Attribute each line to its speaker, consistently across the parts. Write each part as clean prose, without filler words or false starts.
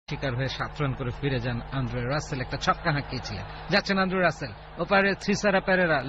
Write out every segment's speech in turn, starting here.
Speaker 1: শিকার হয়ে 7 রান করে ফিরে যান আন্দ্রে রাসেল। একটা ছক্কা হাঁকিয়েছিলেন। যাচ্ছেন আন্দ্রে রাসেল, ওপারে থ্রিসারা পেরেরা।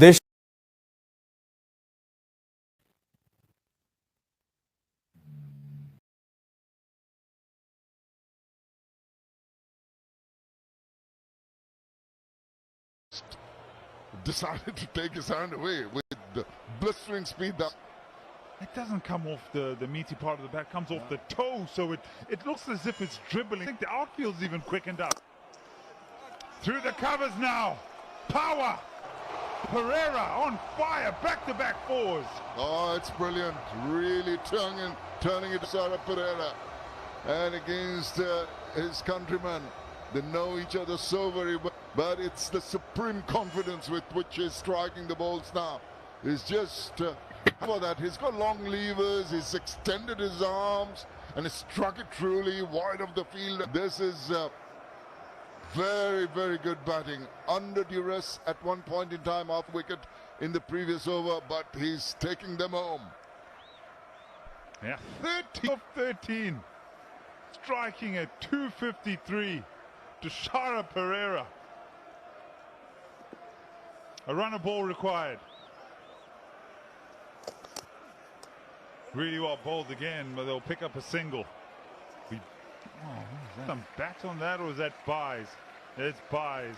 Speaker 2: দেশ
Speaker 3: decided to take his hand away with the blistering speed that
Speaker 4: it doesn't come off the meaty part of the bat, comes off the toe, so it looks as if it's dribbling. I think the outfield's even quickened up. Through the covers now, power. Pereira on fire, back-to-back fours.
Speaker 3: Oh, it's brilliant, really turning it to Sara Pereira, and against his countrymen. They know each other so very well, but it's the supreme confidence with which he's striking the balls now. He's just how about that, he's got long levers, he's extended his arms and he struck it truly wide of the field. This is very, very good batting. Under duress at one point in time off wicket in the previous over, but he's taking them home.
Speaker 4: Yeah, 13 of 13. Striking at 253 to Sara Pereira. A runner ball required. Really well bowled again, but they'll pick up a single. Some bat on that, or is that buys? It's buys.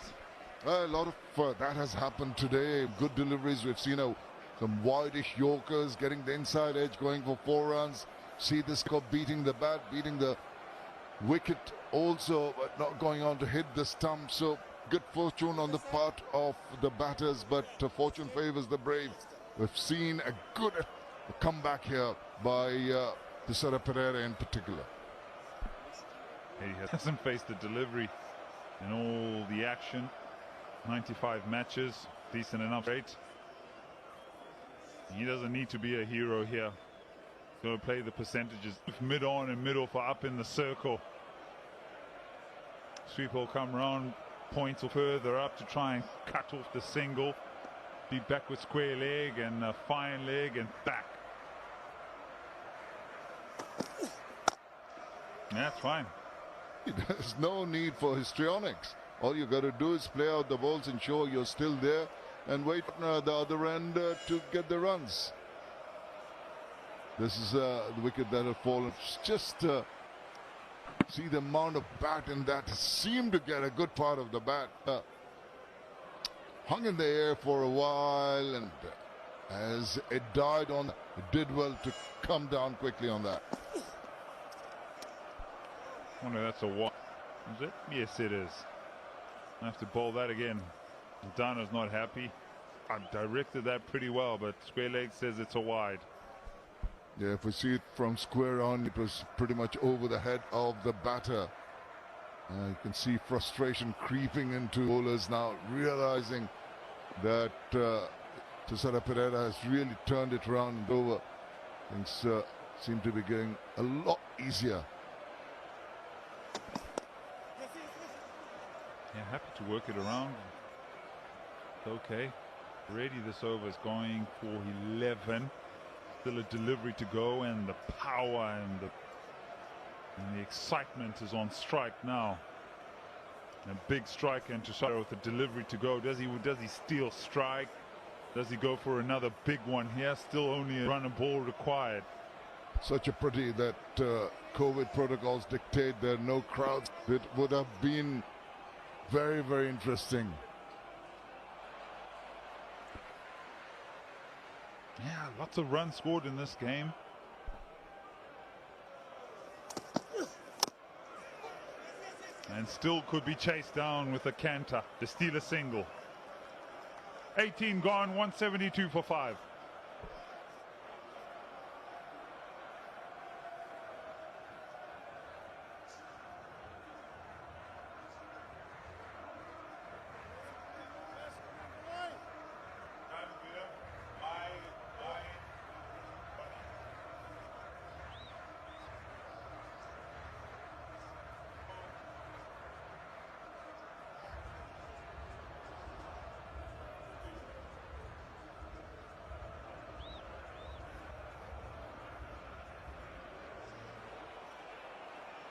Speaker 3: A lot of that has happened today. Good deliveries. We've seen some wideish Yorkers getting the inside edge, going for 4 runs. See this score beating the bat, beating the wicket also, but not going on to hit the stump. So good fortune on the part of the batters, but fortune favors the brave. We've seen a good comeback here by Sara Pereira in particular.
Speaker 4: He hasn't faced the delivery in all the action. 95 matches, decent enough rate. He doesn't need to be a hero here. Going to play the percentages. Mid on and mid off are up in the circle. Sweep will come round, point or further up to try and cut off the single. Be back with square leg and a fine leg and back. That's fine.
Speaker 3: There's no need for histrionics. All you got to do is play out the balls, ensure you're still there, and wait the other end to get the runs. This is the wicket that had fallen. Just see the amount of bat in that. Seemed to get a good part of the bat. Hung in the air for a while, and as it died on, it did well to come down quickly on that.
Speaker 4: I wonder if that's a what? Is it? Yes, it is. I have to bowl that again. Dana's not happy. I've directed that pretty well, but square leg says it's a wide.
Speaker 3: Yeah, if we see it from square on, it was pretty much over the head of the batter. You can see frustration creeping into bowlers now, realizing that Tisara Pereira has really turned it around and over. Things seem to be getting a lot easier.
Speaker 4: Yeah, happy to work it around. It's okay. Already this over is going for 11. Still a delivery to go, and the power and the excitement is on strike now. A big strike, and Tisara with the delivery to go. Does he steal strike? Does he go for another big one here? Still only a run and ball required.
Speaker 3: Such a pity that COVID protocols dictate there are no crowds. It would have been very, very interesting.
Speaker 4: Yeah, lots of runs scored in this game. And still could be chased down with a canter to steal a single. 18 gone, 172 for 5.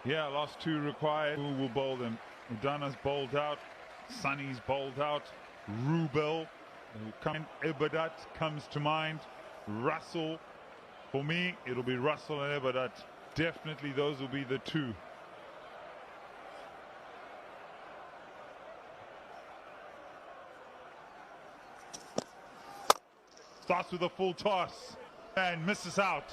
Speaker 4: Yeah, last two required. Who will bowl them? Udana's bowled out. Sunny's bowled out. Rubel. Ibadat comes to mind. Russell. For me, it'll be Russell and Ibadat. Definitely those will be the two. Starts with a full toss and misses out.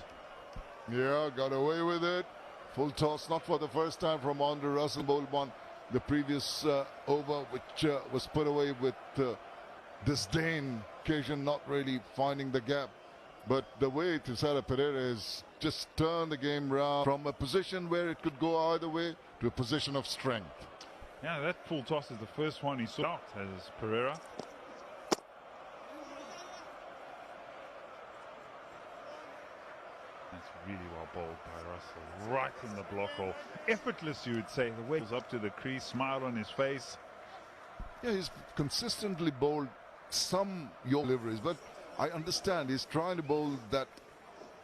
Speaker 3: Yeah, got away with it. Full toss, not for the first time from Andre Russell. Bowled one the previous over, which was put away with disdain. Occasion not really finding the gap. But the way Tisara Pereira has just turned the game round from a position where it could go either way to a position of strength.
Speaker 4: Yeah, that full toss is the first one he saw out as Pereira. That's really well bowled by Russell, right in the block hole. Effortless, you would say. The way he was up to the crease, smile on his face.
Speaker 3: Yeah, he's consistently bowled some York deliveries, but I understand he's trying to bowl that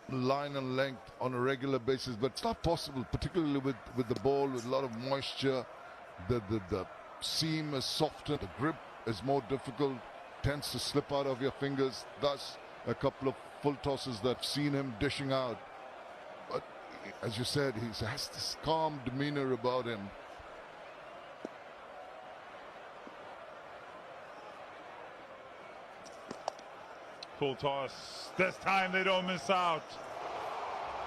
Speaker 3: line and length on a regular basis, but it's not possible, particularly with the ball with a lot of moisture. The seam is softer, the grip is more difficult, tends to slip out of your fingers. Thus, a couple of full tosses that I've seen him dishing out. But as you said, he has this calm demeanor about him.
Speaker 4: Full toss. This time they don't miss out.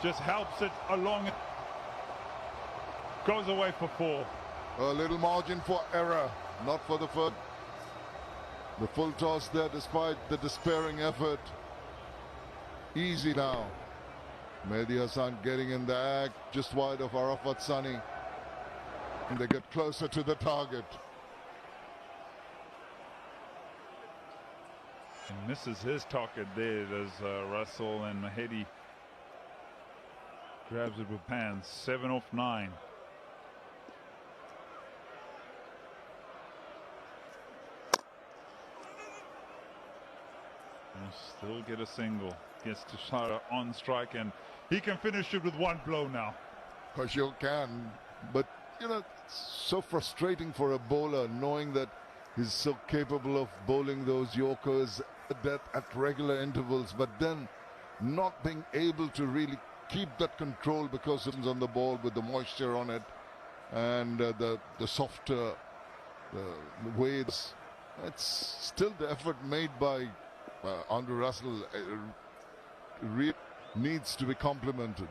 Speaker 4: Just helps it along. Goes away for 4.
Speaker 3: A little margin for error, not for the first. The full toss there, despite the despairing effort. Easy now. Mehdi Hassan getting in the act, just wide of Arafat Sunny. And they get closer to the target.
Speaker 4: And misses his target there. There's Russell, and Mahedi grabs it with hands. 7 off 9. Still get a single. Gets to Shara on strike, and he can finish it with one blow now.
Speaker 3: For sure can, but you know, so frustrating for a bowler knowing that he's so capable of bowling those Yorkers at regular intervals, but then not being able to really keep that control because it's on the ball with the moisture on it and the softer waves. It's still the effort made by Andrew Russell needs to be complimented.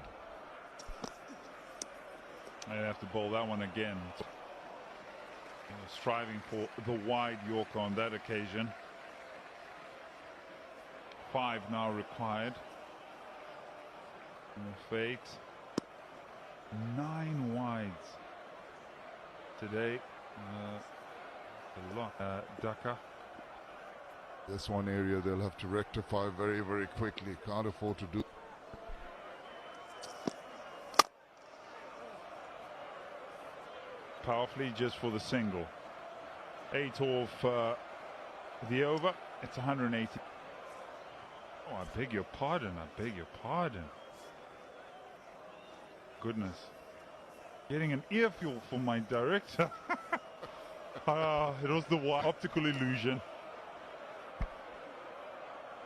Speaker 4: I have to bowl that one again. Striving for the wide Yorker on that occasion. 5 now required. Fate. 9 wides today. A lot. Dhaka.
Speaker 3: This one area they'll have to rectify very, very quickly. Can't afford to do.
Speaker 4: Powerfully just for the single. 8 off the over. It's 180. Oh, I beg your pardon. I beg your pardon. Goodness. Getting an earful from my director. It was the optical illusion.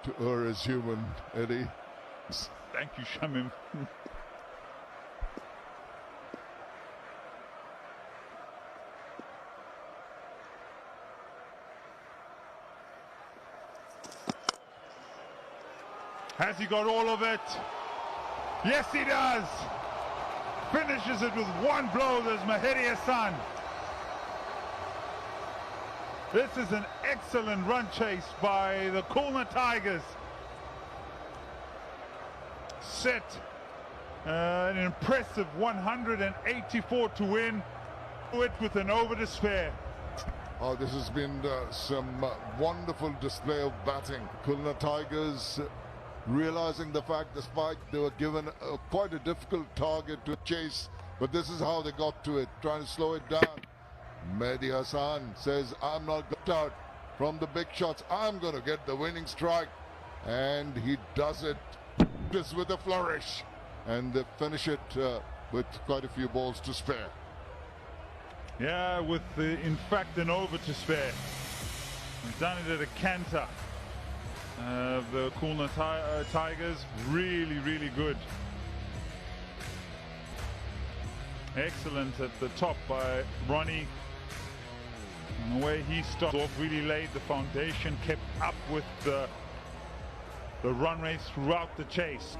Speaker 3: To err is human, Eddie.
Speaker 4: Thank you, Shamim. Has he got all of it? Yes, he does. Finishes it with one blow. There's Mahedi Hassan. This is an excellent run chase by the Khulna Tigers. Set an impressive 184 to win. It with an over to spare.
Speaker 3: Oh, this has been some wonderful display of batting. Khulna Tigers realizing the fact, despite they were given quite a difficult target to chase, but this is how they got to it, trying to slow it down. Mahedi Hassan says, I'm not got out from the big shots. I'm going to get the winning strike. And he does it just with a flourish. And they finish it with quite a few balls to spare.
Speaker 4: Yeah, with in fact an over to spare. He's done it at a canter. The Khulna Tigers, really, really good. Excellent at the top by Ronnie. And the way he started off, really laid the foundation, kept up with the run race throughout the chase.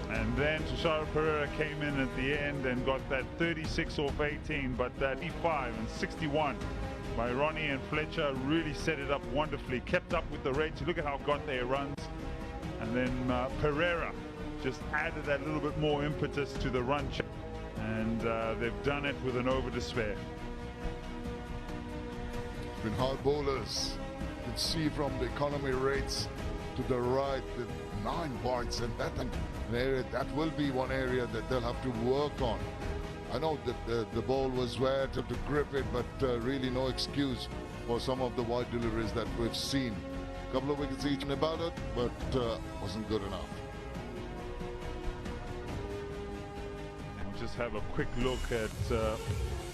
Speaker 4: And then Tushar Pereira came in at the end and got that 36 off 18, but that 85 and 61 by Ronnie and Fletcher really set it up wonderfully, kept up with the rates. Look at how got their runs. And then Pereira just added that little bit more impetus to the run. And they've done it with an over to spare.
Speaker 3: It's been hard bowlers. You can see from the economy rates to the right, the 9 points, and that an area that will be one area that they'll have to work on. I know that the ball was wet to grip it, but really no excuse for some of the wide deliveries that we've seen. A couple of wickets each about it, but wasn't good enough.
Speaker 4: We'll just have a quick look at